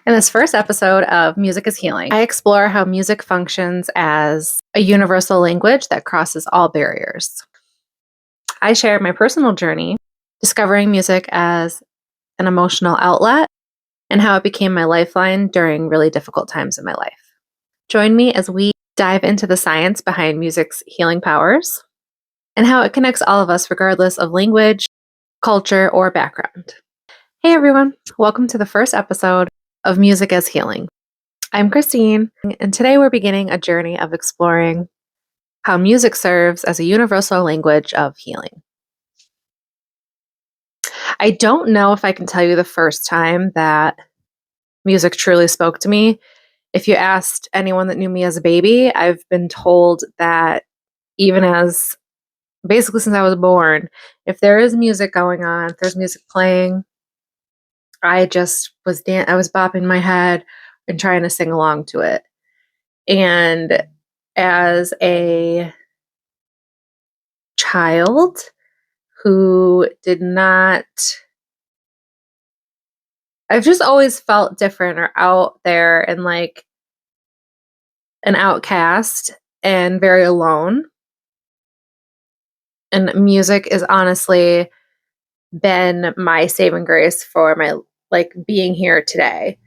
In this first episode of Music is Healing, I explore how music functions as a universal language that crosses all barriers. I share my personal journey discovering music as an emotional outlet and how it became my lifeline during really difficult times in my life. Join me as we dive into the science behind music's healing powers and how it connects all of us regardless of language, culture, or background. Hey everyone, welcome to the first episode of Music as Healing. I'm Christine, and today we're beginning a journey of exploring how music serves as a universal language of healing. I don't know if I can tell you the first time that music truly spoke to me. If you asked anyone that knew me as a baby, I've been told that even as basically since I was born, if there is music going on, if there's music playing, I just was I was bopping my head and trying to sing along to it. And as a child who did not, I've just always felt different or out there and like an outcast and very alone. And music is honestly been my saving grace for my being here today.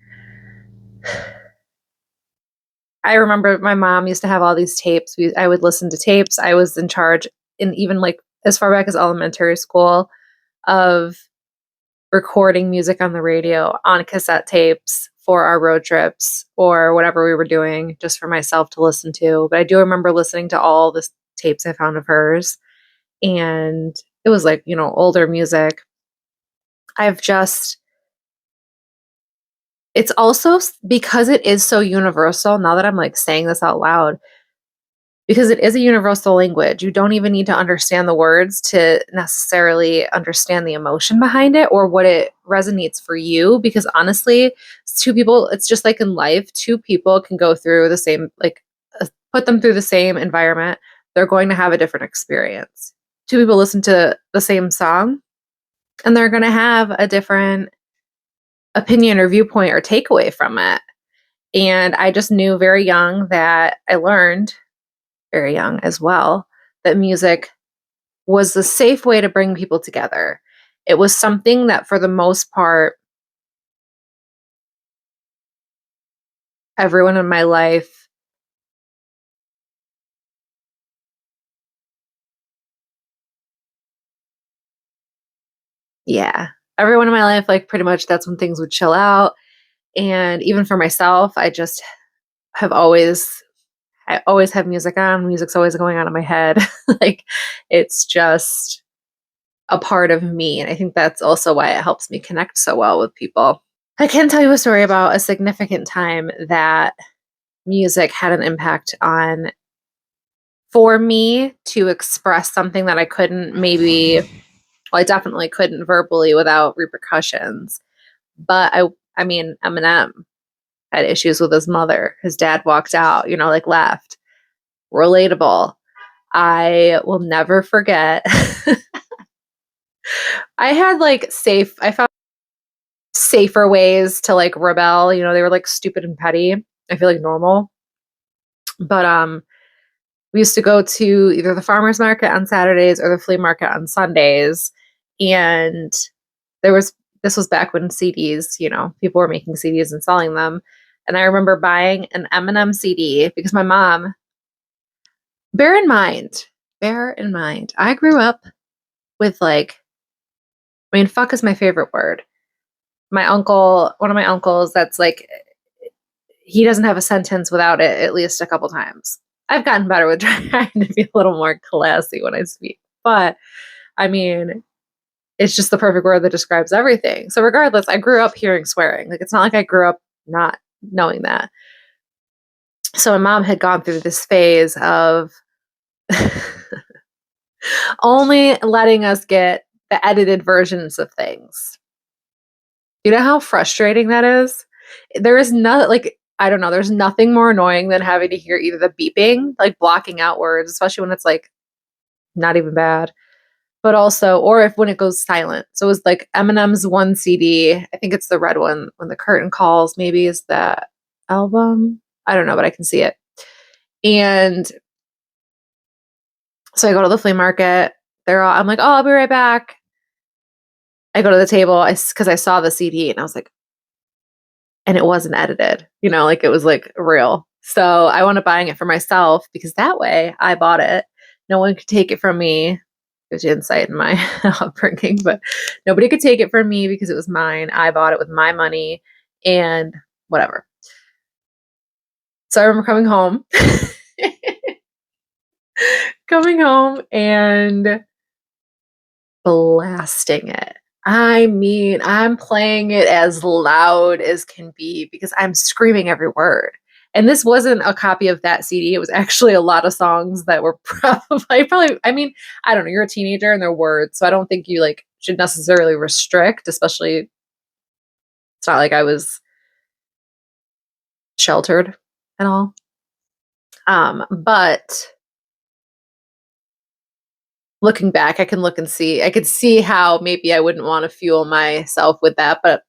I remember my mom used to have all these tapes. I would listen to tapes. I was in charge, and even like as far back as elementary school, of recording music on the radio on cassette tapes for our road trips or whatever we were doing, just for myself to listen to. But I do remember listening to all the tapes I found of hers, and it was like, older music. It's also because it is so universal. Now that I'm like saying this out loud, because it is a universal language, you don't even need to understand the words to necessarily understand the emotion behind it or what it resonates for you. Because honestly, it's just like in life, two people can go through the same, put them through the same environment. They're going to have a different experience. Two people listen to the same song and they're going to have a different opinion or viewpoint or takeaway from it. And I just knew very young that I learned very young as well that music was the safe way to bring people together. It was something that for the most part, everyone in my life everyone in my life, like pretty much that's when things would chill out. And even for myself, I just have I always have music on. Music's always going on in my head. Like it's just a part of me. And I think that's also why it helps me connect so well with people. I can tell you a story about a significant time that music had an impact on for me to express something that I couldn't I definitely couldn't verbally without repercussions. But I mean, Eminem had issues with his mother. His dad walked out, left. Relatable. I will never forget. I found safer ways to like rebel. They were like stupid and petty. I feel like normal. But we used to go to either the farmer's market on Saturdays or the flea market on Sundays. And this was back when CDs, people were making CDs and selling them. And I remember buying an Eminem CD because my mom, bear in mind, I grew up with fuck is my favorite word. One of my uncles, that's like, he doesn't have a sentence without it at least a couple times. I've gotten better with trying to be a little more classy when I speak, but I mean, it's just the perfect word that describes everything. So regardless, I grew up hearing swearing. Like, it's not like I grew up not knowing that. So my mom had gone through this phase of only letting us get the edited versions of things. You know how frustrating that is? There is I don't know, there's nothing more annoying than having to hear either the beeping, like blocking out words, especially when it's like not even bad, but also, or if when it goes silent. So it was like Eminem's one CD. I think it's the red one. When the Curtain Calls, maybe is that album. I don't know, but I can see it. And so I go to the flea market. I'm like, oh, I'll be right back. I go to the table because I saw the CD and I was like, and it wasn't edited, like it was like real. So I wound up buying it for myself because that way I bought it. No one could take it from me. Gives you insight in my upbringing, but nobody could take it from me because it was mine. I bought it with my money and whatever. So I remember coming home and blasting it. I mean, I'm playing it as loud as can be because I'm screaming every word. And this wasn't a copy of that CD. It was actually a lot of songs that were probably, I mean, I don't know, you're a teenager and they're words. So I don't think you like should necessarily restrict, especially it's not like I was sheltered at all. But looking back, I could see how maybe I wouldn't want to fuel myself with that, but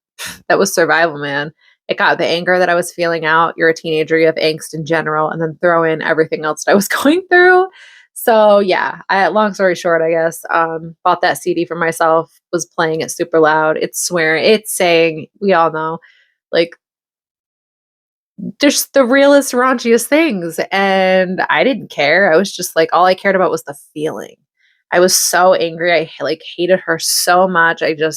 that was survival, man. It got the anger that I was feeling out. You're a teenager, you have angst in general, and then throw in everything else that I was going through. So yeah, long story short, I guess, bought that CD for myself, was playing it super loud. It's swearing, it's saying, we all know, like just the realest, raunchiest things. And I didn't care. I was just like, all I cared about was the feeling. I was so angry. I like hated her so much. I don't,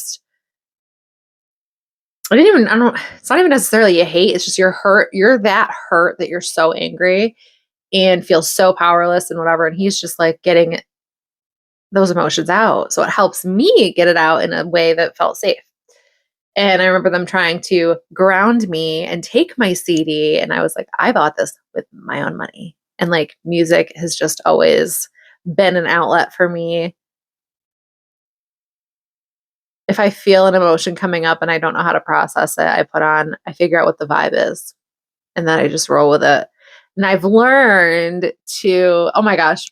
it's not even necessarily a hate. It's just you're hurt. You're that hurt that you're so angry and feel so powerless and whatever. And he's just like getting those emotions out. So it helps me get it out in a way that felt safe. And I remember them trying to ground me and take my CD. And I was like, I bought this with my own money. And like music has just always been an outlet for me. If I feel an emotion coming up and I don't know how to process it, I figure out what the vibe is. And then I just roll with it. And I've learned oh my gosh,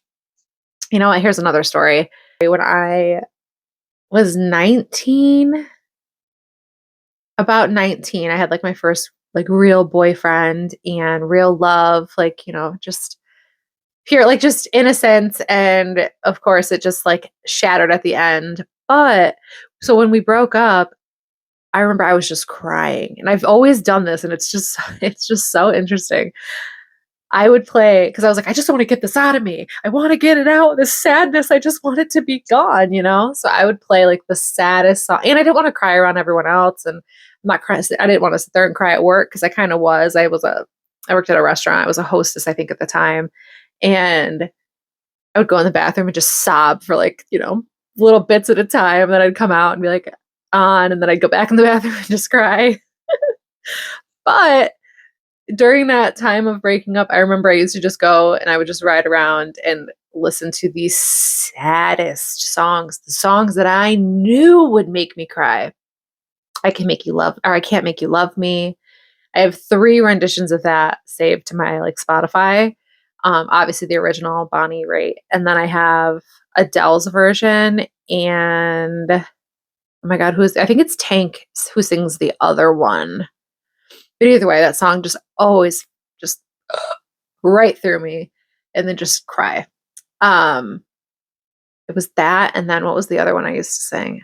you know what? Here's another story. When I was 19, about 19, I had like my first like real boyfriend and real love, like, just pure, like just innocence. And of course, it just like shattered at the end. But so when we broke up, I remember I was just crying. And I've always done this, and it's just so interesting. I would play because I was like, I just want to get this out of me. I want to get it out. This sadness, I just want it to be gone, So I would play like the saddest song. And I didn't want to cry around everyone else. And I'm not crying. I didn't want to sit there and cry at work because I kind of was. I worked at a restaurant. I was a hostess, I think, at the time. And I would go in the bathroom and just sob for like, little bits at a time. Then I'd come out and be like on, and then I'd go back in the bathroom and just cry. But during that time of breaking up, I remember I used to just go and I would just ride around and listen to the saddest songs, the songs that I knew would make me cry. I Can Make You Love, or I Can't Make You Love Me. I have 3 renditions of that saved to my like Spotify. Obviously the original Bonnie Raitt, and then I have Adele's version, and oh my god, I think it's Tank who sings the other one. But either way, that song just always just right through me, and then just cry. It was that, and then what was the other one I used to sing?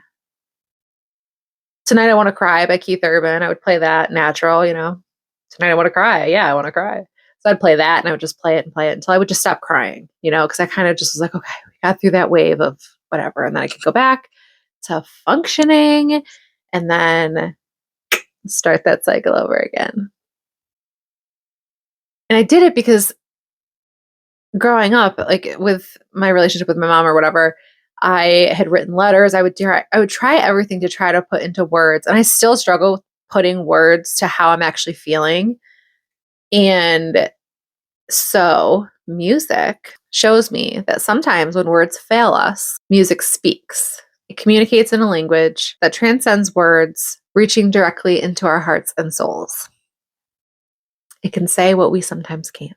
Tonight I Want to Cry by Keith Urban. I would play that natural, Tonight I Want to Cry. Yeah, I want to cry. So I'd play that, and I would just play it until I would just stop crying, because I kind of just was like, okay, we got through that wave of whatever, and then I could go back to functioning, and then start that cycle over again. And I did it because growing up, like with my relationship with my mom or whatever, I had written letters. I would try everything to try to put into words, and I still struggle with putting words to how I'm actually feeling. And so music shows me that sometimes when words fail us, music speaks. It communicates in a language that transcends words, reaching directly into our hearts and souls. It can say what we sometimes can't.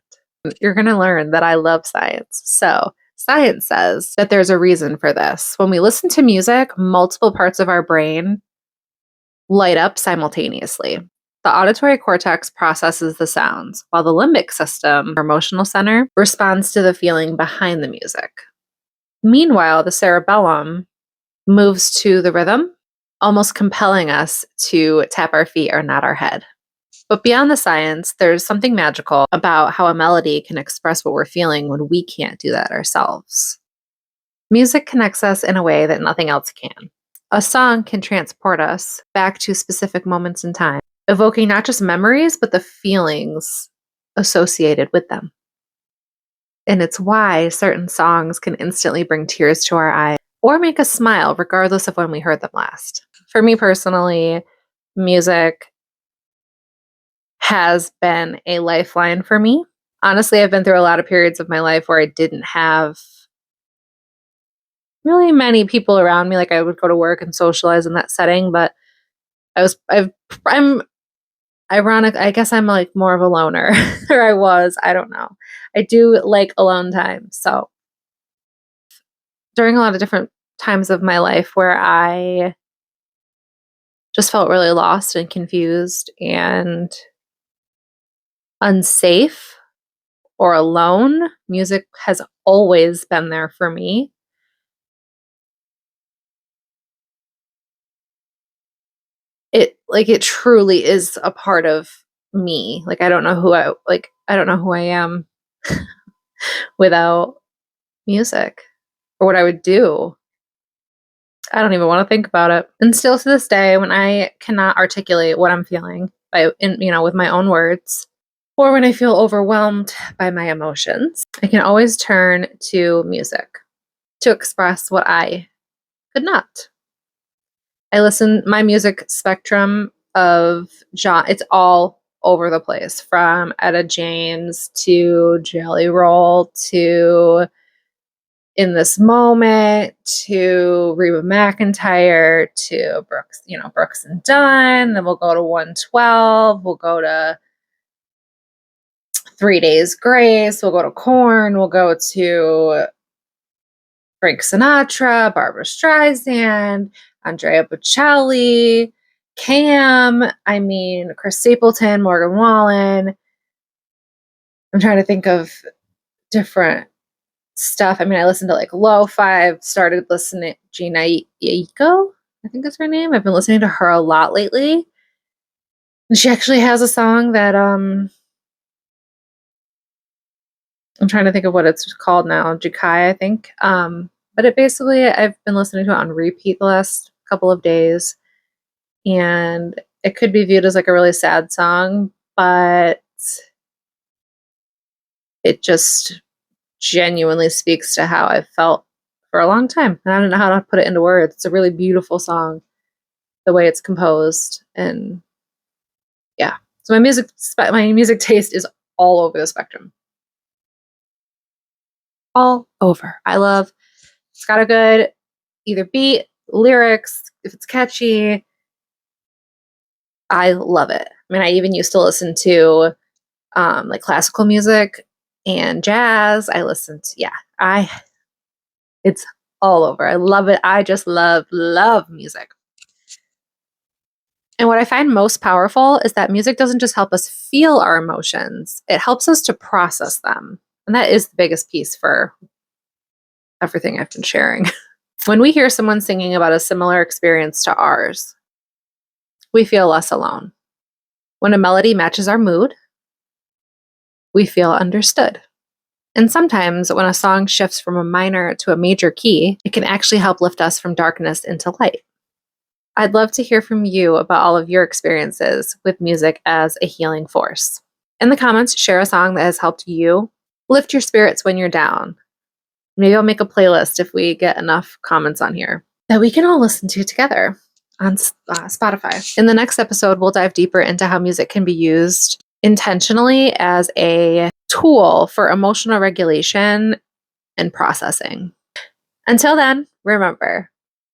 You're going to learn that I love science. So Science says that there's a reason for this. When we listen to music, multiple parts of our brain light up simultaneously. The auditory cortex processes the sounds, while the limbic system, our emotional center, responds to the feeling behind the music. Meanwhile, the cerebellum moves to the rhythm, almost compelling us to tap our feet or nod our head. But beyond the science, there's something magical about how a melody can express what we're feeling when we can't do that ourselves. Music connects us in a way that nothing else can. A song can transport us back to specific moments in time, evoking not just memories, but the feelings associated with them. And it's why certain songs can instantly bring tears to our eyes or make us smile, regardless of when we heard them last. For me personally, music has been a lifeline for me. Honestly, I've been through a lot of periods of my life where I didn't have really many people around me. Like I would go to work and socialize in that setting, but I'm ironic. I guess I'm like more of a loner, or I was. I don't know. I do like alone time. So during a lot of different times of my life where I just felt really lost and confused and unsafe or alone, music has always been there for me. It truly is a part of me. Like I don't know who I am without music or what I would do. I don't even want to think about it. And still to this day, when I cannot articulate what I'm feeling with my own words, or when I feel overwhelmed by my emotions, I can always turn to music to express what I could not. My music spectrum of genre, it's all over the place, from Etta James to Jelly Roll to In This Moment to Reba McEntire to Brooks and Dunn. Then we'll go to 112. We'll go to 3 Days Grace. We'll go to Korn. We'll go to Frank Sinatra, Barbara Streisand, Andrea Bocelli, Chris Stapleton, Morgan Wallen. I'm trying to think of different stuff. I listened to like lo-fi. Started listening to Gina Yiko, I think that's her name. I've been listening to her a lot lately. And she actually has a song that I'm trying to think of what it's called now. Jukai, I think. But I've been listening to it on repeat the last couple of days. And it could be viewed as like a really sad song, but it just genuinely speaks to how I've felt for a long time. And I don't know how to put it into words. It's a really beautiful song, the way it's composed. And yeah. So my music taste is all over the spectrum. All over. It's got a good either beat, lyrics, if it's catchy. I love it. I even used to listen to like classical music and jazz. It's all over. I love it. I just love music. And what I find most powerful is that music doesn't just help us feel our emotions, it helps us to process them. And that is the biggest piece for everything I've been sharing. When we hear someone singing about a similar experience to ours, we feel less alone. When a melody matches our mood, we feel understood. And sometimes when a song shifts from a minor to a major key, it can actually help lift us from darkness into light. I'd love to hear from you about all of your experiences with music as a healing force. In the comments, share a song that has helped you lift your spirits when you're down. Maybe I'll make a playlist if we get enough comments on here that we can all listen to together on Spotify. In the next episode, we'll dive deeper into how music can be used intentionally as a tool for emotional regulation and processing. Until then, remember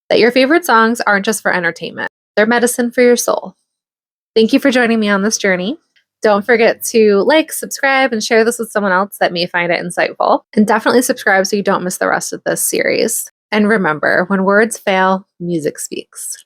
that your favorite songs aren't just for entertainment. They're medicine for your soul. Thank you for joining me on this journey. Don't forget to like, subscribe, and share this with someone else that may find it insightful. And definitely subscribe so you don't miss the rest of this series. And remember, when words fail, music speaks.